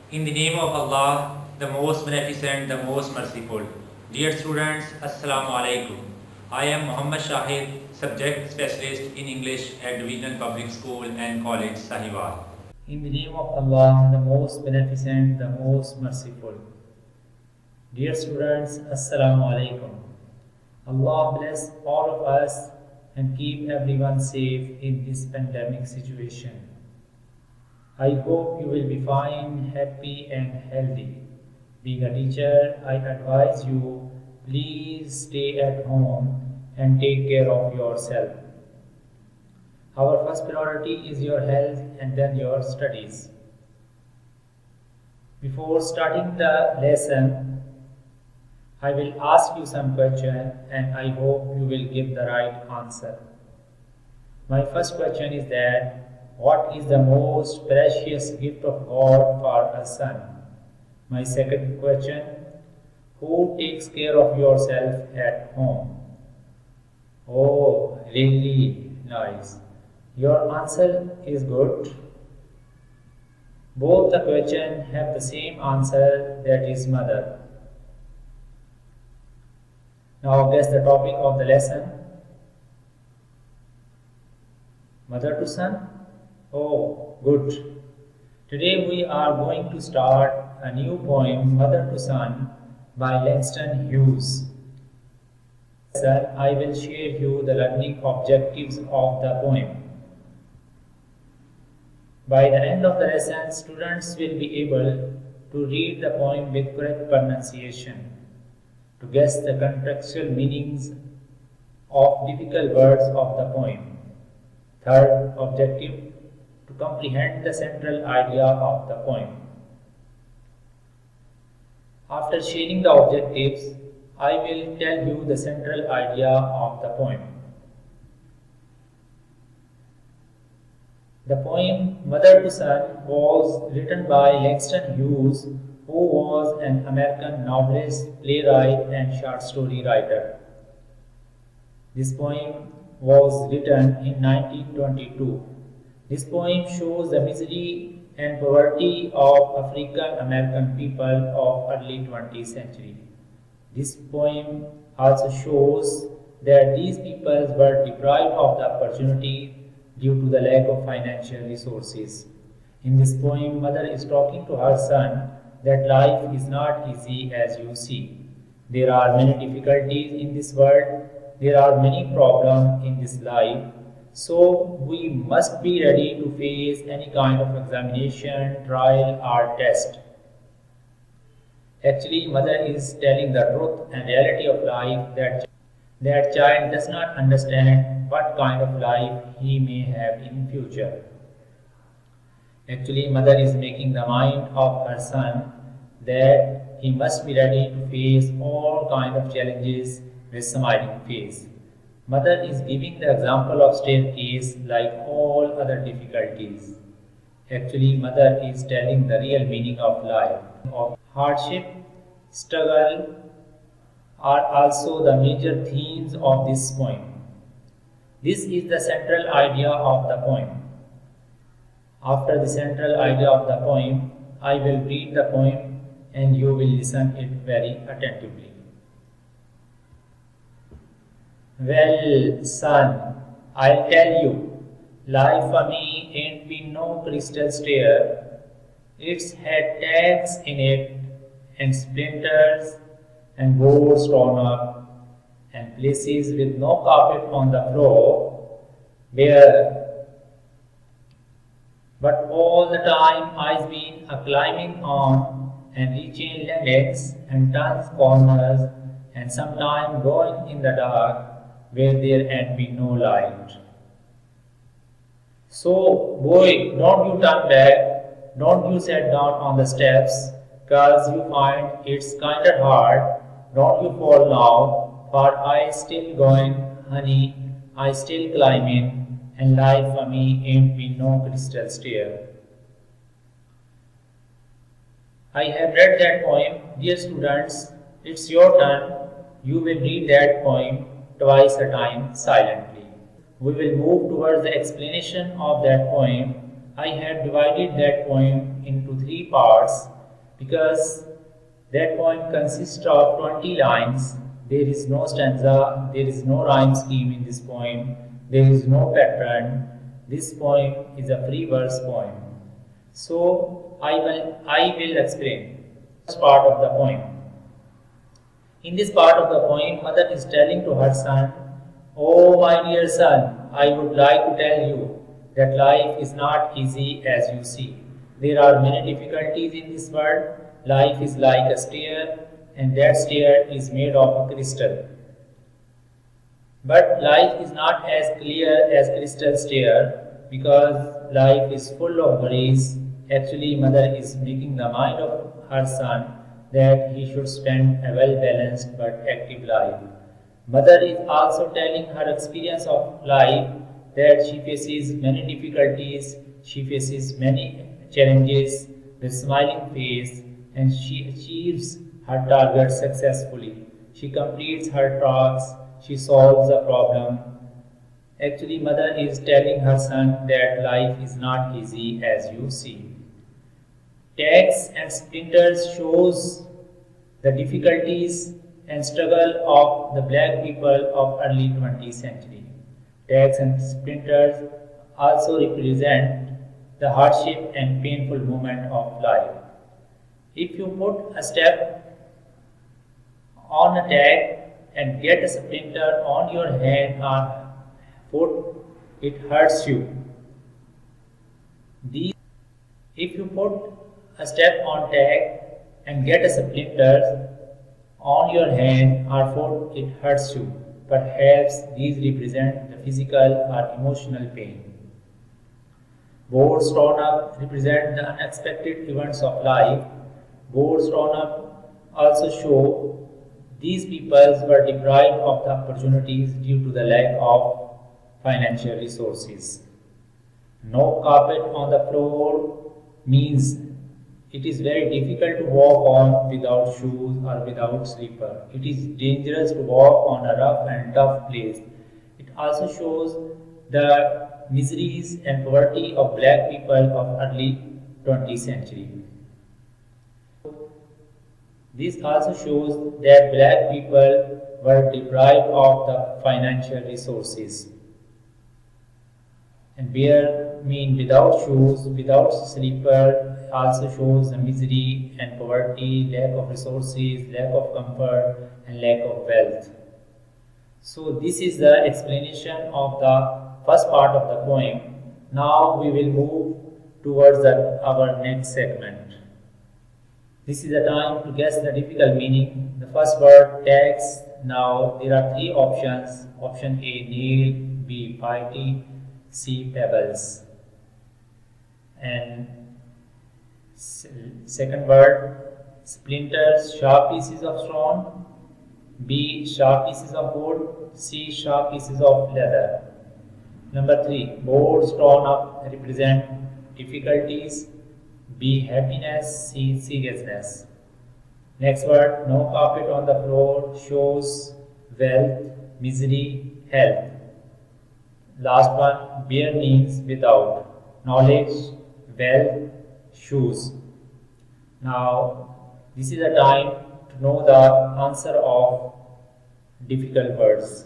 In the name of Allah, the most beneficent, the most merciful. Dear students, Assalamu alaikum. I am Muhammad Shahid, subject specialist in English at Divisional Public School and College, Sahiwal. In the name of Allah, the most beneficent, the most merciful. Dear students, Assalamu alaikum. Allah bless all of us and keep everyone safe in this pandemic situation. I hope you will be fine, happy and healthy. Being a teacher, I advise you, please stay at home and take care of yourself. Our first priority is your health and then your studies. Before starting the lesson, I will ask you some questions and I hope you will give the right answer. My first question is that, what is the most precious gift of God for a son? My second question, who takes care of yourself at home? Oh, really nice. Your answer is good. Both the questions have the same answer, that is mother. Now guess the topic of the lesson. Mother to son? Oh, good. Today we are going to start a new poem, Mother to Son, by Langston Hughes. Sir, I will share you the learning objectives of the poem. By the end of the lesson, students will be able to read the poem with correct pronunciation, to guess the contextual meanings of difficult words of the poem. Third objective, to comprehend the central idea of the poem. After sharing the objectives, I will tell you the central idea of the poem. The poem Mother to Son was written by Langston Hughes, who was an American novelist, playwright and short story writer. This poem was written in 1922. This poem shows the misery and poverty of African American people of early 20th century. This poem also shows that these peoples were deprived of the opportunity due to the lack of financial resources. In this poem, mother is talking to her son that life is not easy as you see. There are many difficulties in this world. There are many problems in this life. So we must be ready to face any kind of examination, trial or test. Actually, mother is telling the truth and reality of life, that child does not understand what kind of life he may have in future. Actually, mother is making the mind of her son that he must be ready to face all kind of challenges with smiling face. Mother is giving the example of staircase like all other difficulties. Actually, mother is telling the real meaning of life. Of hardship, struggle are also the major themes of this poem. This is the central idea of the poem. After the central idea of the poem, I will read the poem and you will listen it very attentively. Well, son, I'll tell you, life for me ain't been no crystal stair. It's had tags in it, and splinters, and boards torn up, and places with no carpet on the floor, bare. But all the time I've been a climbing on, and reaching limits, and turns corners, and sometime going in the dark, where there had been no light. So, boy, don't you turn back, don't you sit down on the steps, 'cause you find it's kinda hard, don't you fall now, for I still going, honey, I still climbing, and life for me ain't been no crystal stair. I have read that poem. Dear students, it's your turn. You will read that poem twice a time silently. We will move towards the explanation of that poem. I have divided that poem into three parts. because that poem consists of 20 lines. There is no stanza, there is no rhyme scheme in this poem, there is no pattern. This poem is a free verse poem. So I will explain this part of the poem. In this part of the poem, mother is telling to her son, "Oh my dear son, I would like to tell you that life is not easy as you see. There are many difficulties in this world. Life is like a stair, and that stair is made of crystal. But life is not as clear as crystal stair because life is full of worries." Actually, mother is making the mind of her son that he should spend a well-balanced but active life. Mother is also telling her experience of life that she faces many difficulties, she faces many challenges with smiling face, and she achieves her target successfully. She completes her tasks, she solves a problem. Actually, mother is telling her son that life is not easy as you see. Tags and splinters shows the difficulties and struggle of the black people of early 20th century. Tags and splinters also represent the hardship and painful moment of life. If you put a step on a tag and get a splinter on your hand or foot, it hurts you. If you put a step on tag and get a splinter on your hand or foot, it hurts you. Perhaps these represent the physical or emotional pain. Boards drawn up represent the unexpected events of life. Boards drawn up also show these peoples were deprived of the opportunities due to the lack of financial resources. No carpet on the floor means it is very difficult to walk on without shoes or without slipper. It is dangerous to walk on a rough and tough place. It also shows the miseries and poverty of black people of early 20th century. This also shows that black people were deprived of the financial resources. And bare mean without shoes, without slipper, also shows the misery and poverty, lack of resources, lack of comfort, and lack of wealth. So this is the explanation of the first part of the poem. Now we will move towards our next segment. This is the time to guess the difficult meaning. The first word, tax. Now there are three options. Option A, nail. B, piety. C, pebbles. And second word, splinters, sharp pieces of stone. B, sharp pieces of wood. C, sharp pieces of leather. Number 3, boards drawn up represent difficulties. B, happiness. C, seriousness. Next word, no carpet on the floor shows wealth, misery, health. Last one, bare means without, knowledge, wealth, shoes. Now, this is the time to know the answer of difficult words.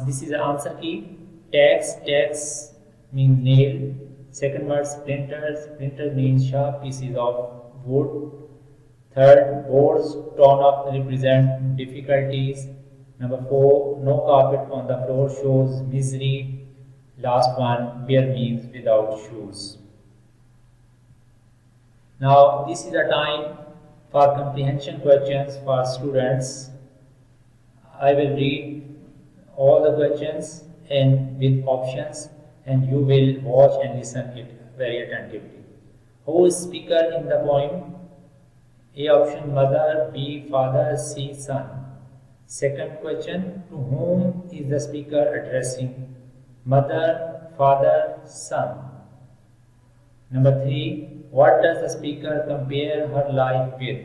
This is the answer key. Tax means nail. Second word, splinters means sharp pieces of wood. Third, boards torn up represent difficulties. Number 4, no carpet on the floor shows misery. Last one, bare means without shoes. Now this is the time for comprehension questions for students. I will read all the questions and with options, and you will watch and listen it very attentively. Who is speaker in the poem? A option, mother. B, father. C, son. Second question, to whom is the speaker addressing? Mother, father, son. Number 3, what does the speaker compare her life with?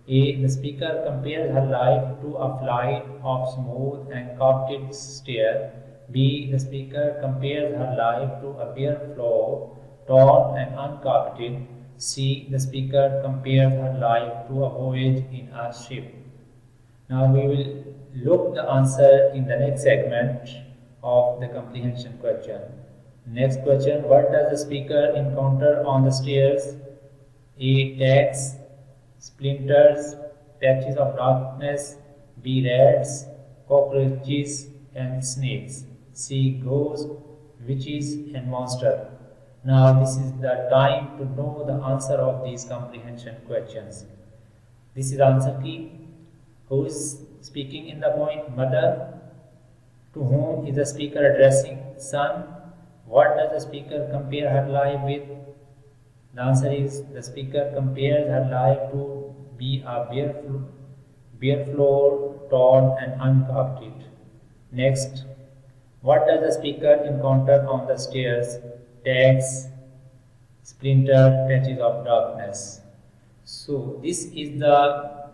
A, the speaker compares her life to a flight of smooth and carpeted stair. B, the speaker compares her life to a bare floor torn and uncarpeted. C. The speaker compares her life to a voyage in a ship. Now we will look the answer in the next segment of the comprehension question. Next question, what does the speaker encounter on the stairs? A. Tacks, splinters, patches of darkness. B. Rats, cockroaches and snakes. C. Ghosts, witches and monsters. Now this is the time to know the answer of these comprehension questions. This is answer key. Who is speaking in the poem? Mother. To whom is the speaker addressing? Son. What does the speaker compare her life with? The answer is the speaker compares her life to be a bare floor, torn and uncarpeted. Next, what does the speaker encounter on the stairs? Tags, splinter, patches of darkness. So this is the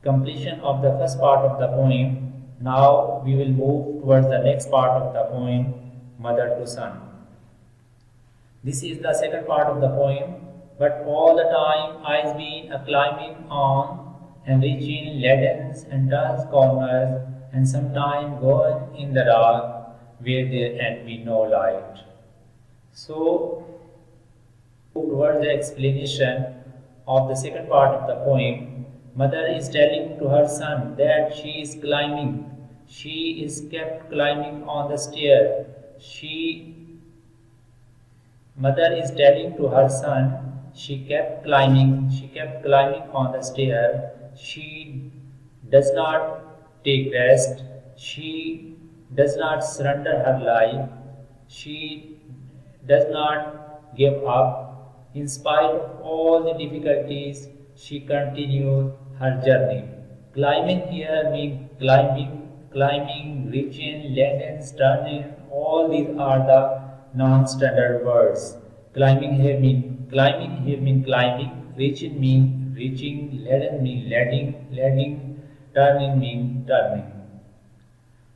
completion of the first part of the poem. Now we will move towards the next part of the poem, Mother to Son. This is the second part of the poem, but all the time I's been a climbing on and reaching laddens and turns corners and sometime going in the dark where there can be no light. So towards the explanation of the second part of the poem, mother is telling to her son that she is climbing. She is kept climbing on the stair. Mother is telling to her son, she kept climbing on the stair. She does not take rest. She does not surrender her life. She does not give up. In spite of all the difficulties, she continues her journey. Climbing here means climbing, reaching, landing, turning. All these are the non-standard words. Climbing here means climbing, reaching means reaching, landing means landing, turning means turning.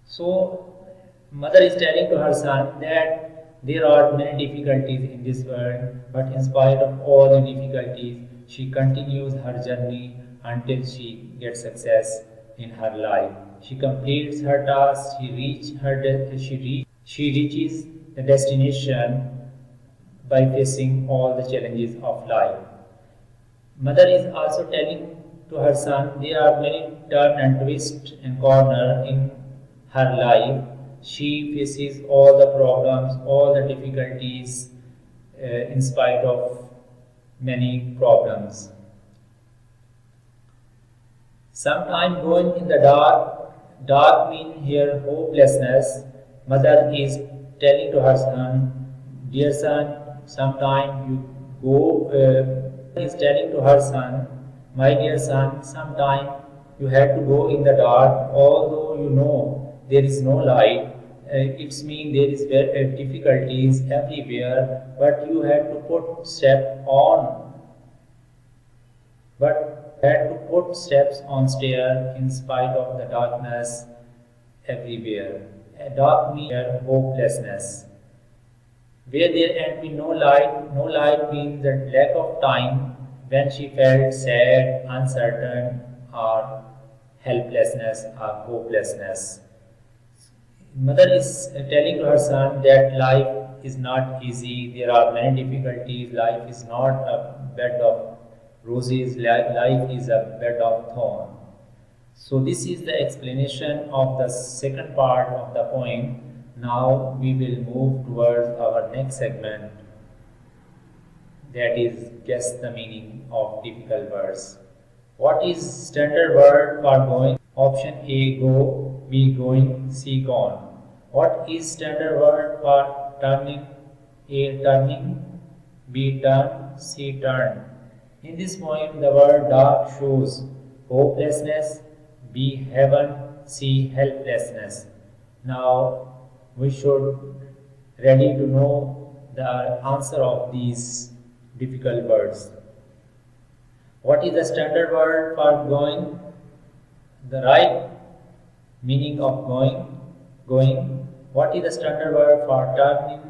So mother is telling to her son that there are many difficulties in this world, but in spite of all the difficulties, she continues her journey until she gets success in her life. She completes her task. She reaches the destination by facing all the challenges of life. Mother is also telling to her son there are many turn and twists and corner in her life. She faces all the problems, all the difficulties in spite of many problems. Sometime going in the dark means here hopelessness. Mother is telling to her son, dear son, sometime you go, is telling to her son, my dear son, sometime you have to go in the dark, although you know there is no light. It means there is difficulties everywhere, but you have to put steps on stair in spite of the darkness everywhere. Dark means hopelessness. Where there can be no light means the lack of time when she felt sad, uncertain, or helplessness or hopelessness. Mother is telling to her son that life is not easy, there are many difficulties, life is not a bed of roses, life is a bed of thorns. So this is the explanation of the second part of the poem. Now we will move towards our next segment, that is guess the meaning of difficult words. What is standard word for going? Option A, go, B, going, C, gone. What is standard word for turning? A, turning, B, turn, C, turn. In this poem, the word dark shows hopelessness, B, heaven, C, helplessness. Now we should ready to know the answer of these difficult words. What is the standard word for going? The right meaning of going. What is the standard word for turning?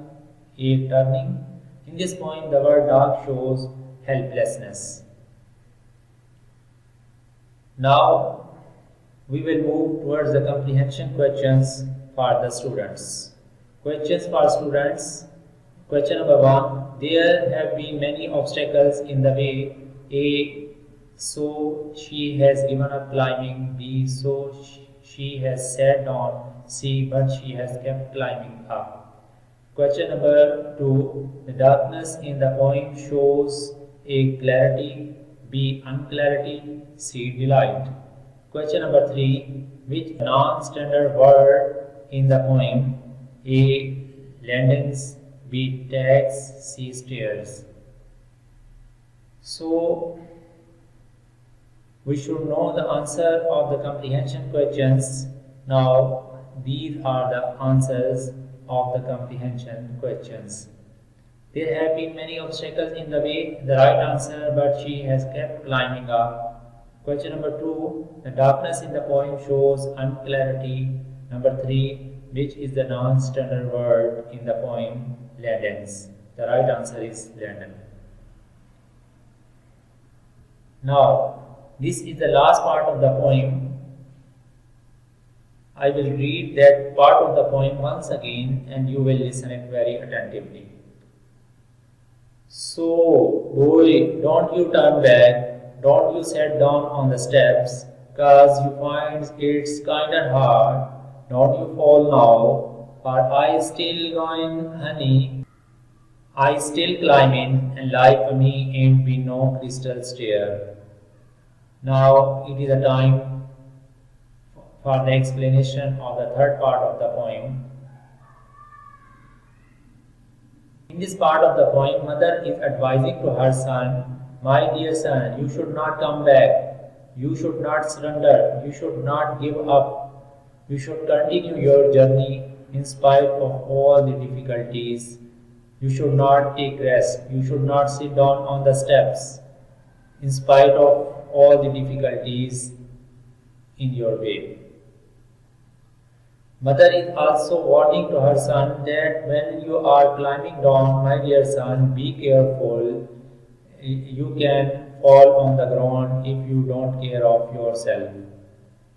A, turning. In this poem, the word dog shows helplessness. Now, we will move towards the comprehension questions for the students. Questions for students. Question number 1. There have been many obstacles in the way. A. So she has given up climbing. B. So she has sat down. C. But she has kept climbing up. Question number 2. The darkness in the poem shows A. Clarity. B. Unclarity. C. Delight. Question number 3. Which non-standard word in the poem? A. Landings. B. Tags. C. Stairs. So, we should know the answer of the comprehension questions. Now, these are the answers of the comprehension questions. There have been many obstacles in the way. The right answer, but she has kept climbing up. Question number 2. The darkness in the poem shows unclarity. Number 3. Which is the non-standard word in the poem? Landings. The right answer is London. Now, this is the last part of the poem. I will read that part of the poem once again and you will listen it very attentively. So, boy, don't you turn back, don't you sit down on the steps, 'cause you find it's kinda hard, don't you fall now, but I still going, honey, I still climbing, and life for me ain't been no crystal stair. Now it is a time for the explanation of the third part of the poem. In this part of the poem, mother is advising to her son, "My dear son, you should not come back. You should not surrender. You should not give up. You should continue your journey in spite of all the difficulties. You should not take rest. You should not sit down on the steps in spite of all the difficulties in your way." Mother is also warning to her son that when you are climbing down, my dear son, be careful. You can fall on the ground if you don't care of yourself.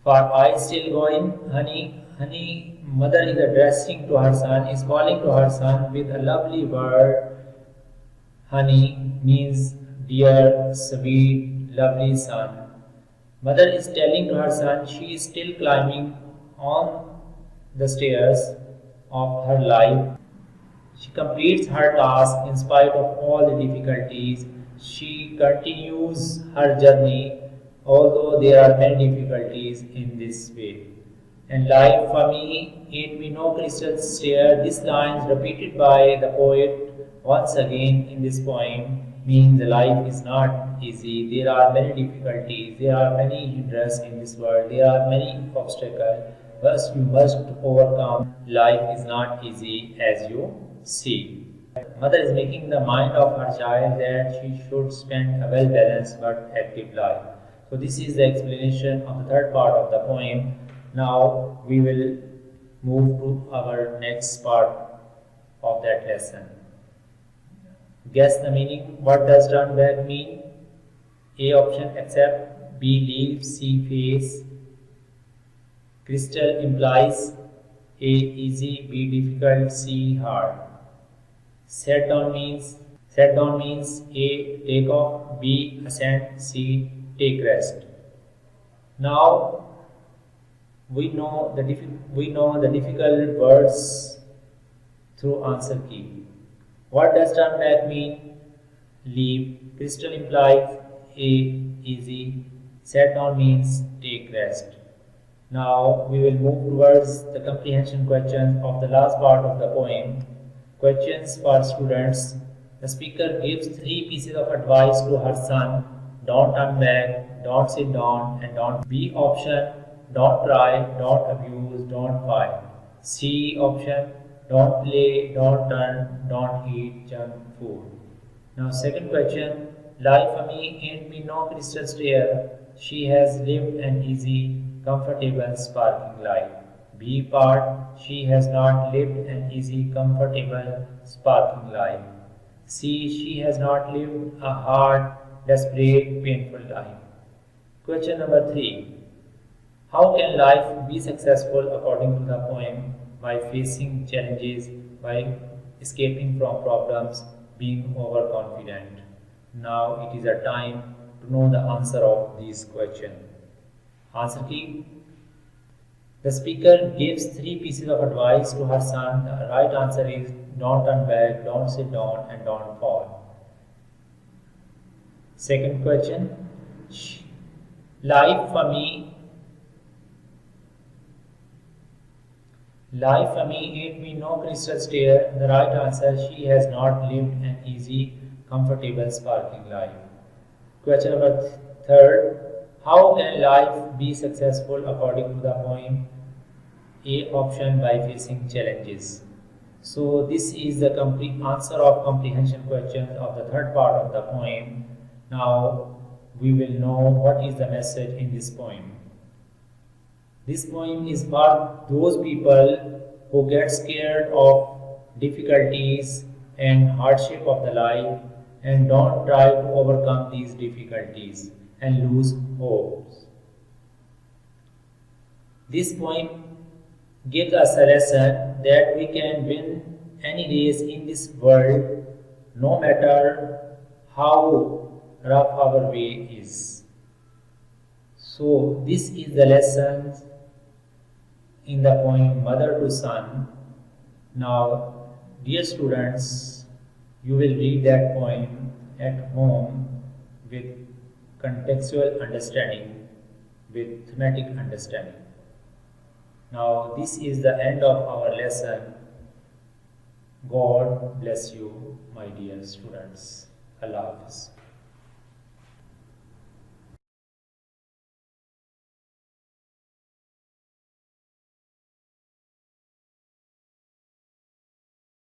For I still going, honey, mother is addressing to her son, is calling to her son with a lovely word. Honey means dear, sweet, lovely son. Mother is telling to her son she is still climbing on the stairs of her life. She completes her task in spite of all the difficulties. She continues her journey although there are many difficulties in this way. And life for me ain't be no crystal stair. This line is repeated by the poet once again in this poem means life is not easy. There are many difficulties. There are many hindrances in this world. There are many obstacles. But you must overcome. Life is not easy as you see. Mother is making the mind of her child that she should spend a well-balanced but active life. So this is the explanation of the third part of the poem. Now we will move to our next part of that lesson. Guess the meaning. What does turn back mean? A option accept, B leave, C face. Crystal implies A easy, B difficult, C hard. Set down means A take off, B ascend, C take rest. Now we know the difficult words through answer key. What does turn back mean? Leave. Crystal implies A easy. Set down means take rest. Now we will move towards the comprehension questions of the last part of the poem. Questions for students. The speaker gives 3 pieces of advice to her son. Don't turn back, don't sit down, and don't. B option, don't cry, don't abuse, don't fight. C option, don't play, don't turn, don't eat junk food. Now second question, life for me ain't been no crystal stair. She has lived an easy, comfortable, sparkling life. B part, she has not lived an easy, comfortable, sparkling life. See, she has not lived a hard, desperate, painful life. Question number 3. How can life be successful according to the poem? By facing challenges, by escaping from problems, being overconfident. Now it is a time to know the answer of these questions. Answer key. The speaker gives 3 pieces of advice to her son. The right answer is don't turn back, don't sit down, and don't fall. Second question. Life for me ain't me no crystal stair. The right answer, she has not lived an easy, comfortable, sparkling life. Question number 3. How can life be successful according to the poem? A option, by facing challenges. So this is the complete answer of comprehension questions of the 3rd part of the poem. Now we will know what is the message in this poem. This poem is for those people who get scared of difficulties and hardship of the life and don't try to overcome these difficulties and lose hope. This poem gives us a lesson that we can win any race in this world, no matter how rough our way is. So this is the lesson in the poem Mother to Son. Now, dear students, you will read that poem at home with contextual understanding, with thematic understanding. Now, this is the end of our lesson. God bless you, my dear students. Allah Hafiz.